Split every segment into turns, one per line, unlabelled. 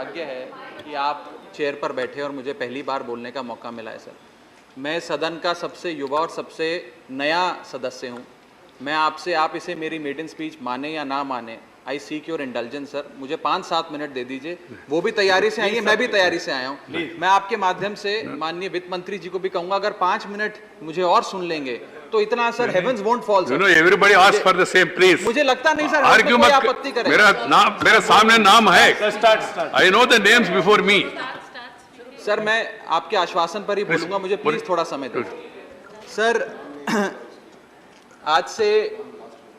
सौभाग्य है कि आप चेयर पर बैठे और मुझे पहली बार बोलने का मौका मिला है सर। मैं सदन का सबसे युवा और सबसे नया सदस्य हूं। मैं आपसे, आप इसे मेरी मेडन स्पीच माने या ना माने, आई सीक योर इंडल्जेंस सर। मुझे 5-7 मिनट दे दीजिए, वो भी तैयारी से आई है, मैं भी तैयारी से आया हूँ। मैं आपके माध्यम से माननीय वित्त मंत्री जी को भी कहूंगा, अगर 5 मिनट मुझे और सुन लेंगे तो इतना sir heavens won't fall sir.
Everybody ask for the same please.
मुझे लगता नहीं सर
आर्ग्यू मत,
आपत्ति करें।
मेरा सामने नाम है, I know the names before me.
Sir मैं आपके आश्वासन पर ही बोलूंगा, मुझे प्लीज थोड़ा समय दें सर। आज से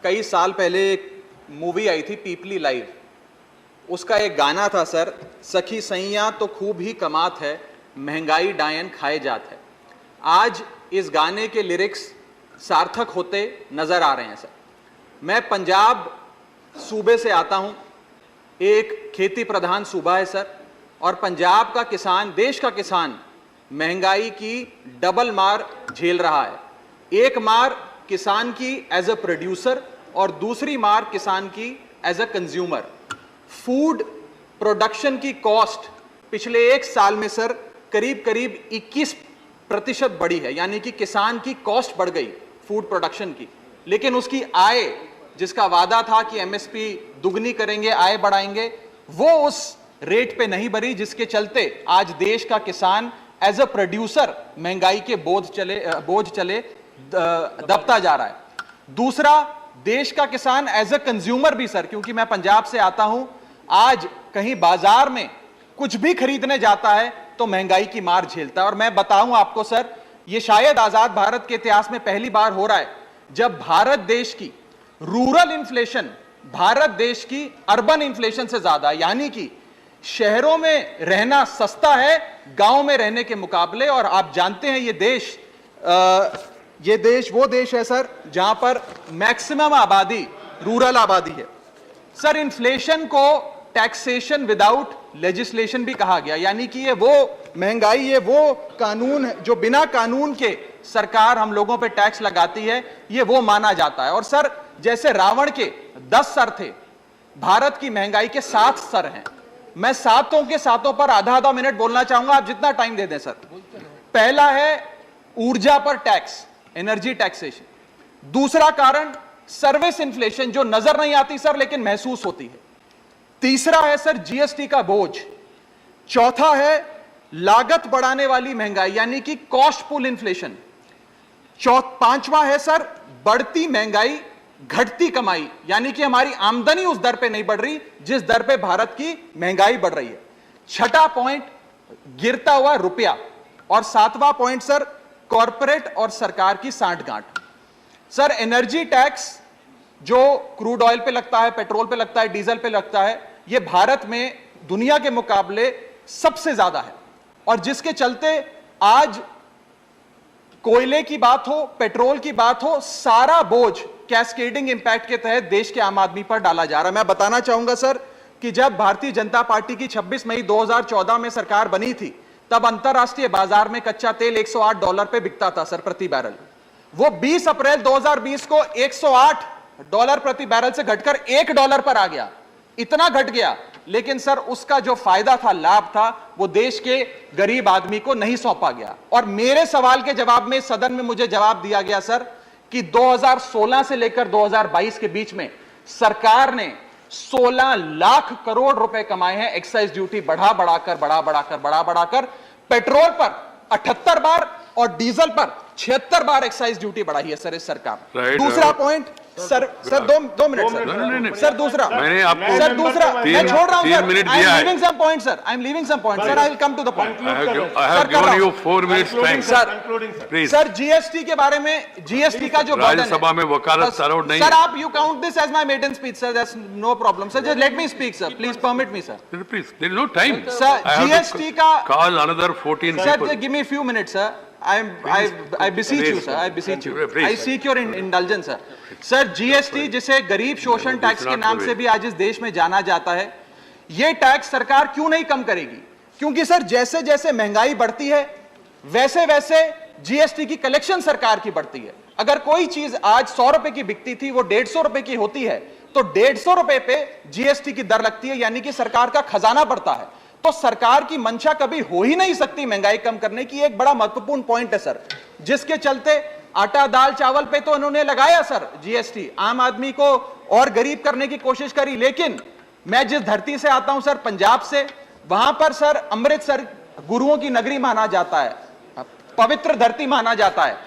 कई साल पहले एक मूवी आई थी पीपली लाइव, उसका एक गाना था सर, सखी सैया तो खूब ही कमात है, महंगाई डायन खाए जात है। आज इस गाने के लिरिक्स सार्थक होते नजर आ रहे हैं सर। मैं पंजाब सूबे से आता हूं, एक खेती प्रधान सूबा है सर, और पंजाब का किसान, देश का किसान महंगाई की डबल मार झेल रहा है। एक मार किसान की एज अ प्रोड्यूसर और दूसरी मार किसान की as a consumer. Food production की कॉस्ट पिछले 1 साल में सर करीब 21% बढ़ी है, यानी कि किसान की कॉस्ट बढ़ गई फूड प्रोडक्शन की, लेकिन उसकी आय, जिसका वादा था कि एमएसपी दुगनी करेंगे, आय बढ़ाएंगे, वो उस रेट पे नहीं बढ़ी, जिसके चलते आज देश का किसान एज अ प्रोड्यूसर महंगाई के बोझ चले दबता जा रहा है। दूसरा, देश का किसान एज अ कंज्यूमर भी सर, क्योंकि मैं पंजाब से आता हूं, आज कहीं बाजार में कुछ भी खरीदने जाता है तो महंगाई की मार झेलता है। और मैं बताऊं आपको सर, यह शायद आजाद भारत के इतिहास में पहली बार हो रहा है जब भारत देश की रूरल इन्फ्लेशन भारत देश की अर्बन इन्फ्लेशन से ज्यादा है, यानी कि शहरों में रहना सस्ता है गांव में रहने के मुकाबले। और आप जानते हैं ये देश वो देश है सर जहां पर मैक्सिमम आबादी रूरल आबादी है सर। इन्फ्लेशन को टैक्सेशन विदाउट लेजिस्लेशन भी कहा गया, यानी कि ये वो महंगाई, ये वो कानून है जो बिना कानून के सरकार हम लोगों पे टैक्स लगाती है, ये वो माना जाता है। और सर जैसे रावण के 10 सर थे, भारत की महंगाई के 7 सर हैं। मैं सातों के सातों पर आधा मिनट बोलना चाहूंगा, आप जितना टाइम दे दें सर। पहला है ऊर्जा पर टैक्स, एनर्जी टैक्सेशन। दूसरा कारण सर्विस इन्फ्लेशन, जो नजर नहीं आती सर लेकिन महसूस होती है। तीसरा है सर जीएसटी का बोझ। चौथा है लागत बढ़ाने वाली महंगाई, यानी कि कॉस्ट पुल इन्फ्लेशन। पांचवा है सर बढ़ती महंगाई घटती कमाई, यानी कि हमारी आमदनी उस दर पे नहीं बढ़ रही जिस दर पे भारत की महंगाई बढ़ रही है। छठा पॉइंट गिरता हुआ रुपया। और सातवां पॉइंट सर कॉरपोरेट और सरकार की सांठगांठ। सर एनर्जी टैक्स जो क्रूड ऑयल पे लगता है, पेट्रोल पे लगता है, डीजल पे लगता है, यह भारत में दुनिया के मुकाबले सबसे ज्यादा है। और जिसके चलते आज कोयले की बात हो, पेट्रोल की बात हो, सारा बोझ कैस्केडिंग इंपैक्ट के तहत देश के आम आदमी पर डाला जा रहा है। मैं बताना चाहूंगा सर कि जब भारतीय जनता पार्टी की 26 मई 2014 में सरकार बनी थी, तब अंतरराष्ट्रीय बाजार में कच्चा तेल $108 पे बिकता था सर प्रति बैरल। वो 20 अप्रैल 2020 को $108 प्रति बैरल से घटकर $1 पर आ गया। इतना घट गया, लेकिन सर उसका जो फायदा था, लाभ था, वो देश के गरीब आदमी को नहीं सौंपा गया। और मेरे सवाल के जवाब में सदन में मुझे जवाब दिया गया सर कि 2016 से लेकर 2022 के बीच में सरकार ने 16 लाख करोड़ रुपए कमाए हैं एक्साइज ड्यूटी बढ़ा बढ़ाकर। पेट्रोल पर 78 बार और डीजल पर 76 बार एक्साइज ड्यूटी बढ़ाई है सर इस सरकार। दूसरा पॉइंट सर दो मिनट सर दूसरा
मैंने आपको
सर दूसरा मैं छोड़ रहा हूं सर,
दिया है।
I am leaving some point sir, I will come to the point.
I have given you 4 minutes time.
Sir GST के बारे में, जीएसटी का जो बर्डन है
राज्यसभा में वकालत अलाउड नहीं
सर, आप you count this as my maiden speech sir, that's no problem sir, just let me speak sir, please permit me sir.
Please, there is no time.
Sir, GST का
call another 14
sir,
people.
give me a few minutes sir. I beseech you sir, I beseech you. I seek your indulgence sir. Sir GST, जिसे गरीब शोषण tax के नाम से भी आज इस देश में जाना जाता है, यह टैक्स सरकार क्यों नहीं कम करेगी? क्योंकि सर जैसे जैसे महंगाई बढ़ती है वैसे वैसे जीएसटी की कलेक्शन सरकार की बढ़ती है। अगर कोई चीज आज 100 रुपए की बिकती थी, वो 150 रुपए की होती है, तो 150 रुपए पे जीएसटी की दर लगती है, यानी कि सरकार का खजाना बढ़ता है। तो सरकार की मंशा कभी हो ही नहीं सकती महंगाई कम करने की। एक बड़ा महत्वपूर्ण पॉइंट है सर, जिसके चलते आटा दाल चावल पे तो उन्होंने लगाया सर जीएसटी, आम आदमी को और गरीब करने की कोशिश करी। लेकिन मैं जिस धरती से आता हूं सर, पंजाब से, वहां पर सर अमृतसर गुरुओं की नगरी माना जाता है, पवित्र धरती माना जाता है।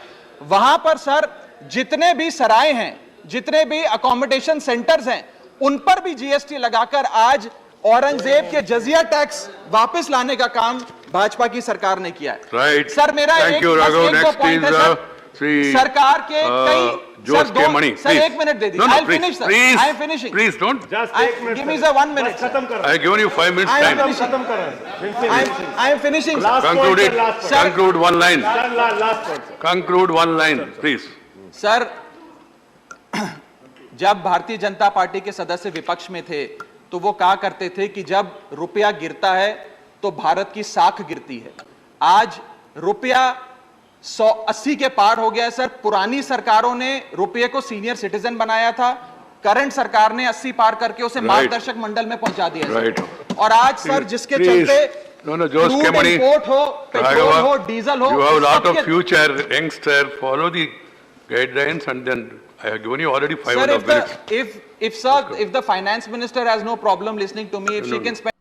वहां पर सर जितने भी सराय हैं, जितने भी अकोमोडेशन सेंटर्स हैं, उन पर भी जीएसटी लगाकर आज औरंगजेब के जजिया टैक्स वापस लाने का काम भाजपा की सरकार ने किया है।
Right.
सर मेरा
Thank you, Raghav. Next is, Sri,
सरकार के कई
Jose K. Mani,
sir
please.
1 minute दे दीजिए।
No, no,
I'll
please,
finish, sir.
please,
I am finishing.
please don't.
Just
I-
एक minute
give me the 1 minute,
बस
sir.
खत्म कर
I have given you 5 minutes
I am
time.
finishing.
खत्म कर
I am finishing, sir.
Last
Conclude
point,
it.
sir, last point.
Sir.
Conclude one line.
Last point
Conclude one line, please.
Sir जब Bharatiya Janata party के सदस्य विपक्ष में थे तो वो कहा करते थे कि जब रुपया गिरता है तो भारत की साख गिरती है। आज रुपया 180 के पार हो गया है सर। पुरानी सरकारों ने रुपये को सीनियर सिटीजन बनाया था, करंट सरकार ने 80 पार करके उसे
Right.
मार्गदर्शक मंडल में पहुंचा दिया है,
Right.
सर। और आज सर जिसके
Please.
चलते
No, no, Jose K.
Crude
Mani.
Import हो, पेट्रोल
Raghava,
हो, डीजल हो,
you have a lot of
सबके-
future, youngster, follow the guidelines and then I have given you already
Sir,
5 minutes.
if the finance minister has no problem listening to me, if she can spend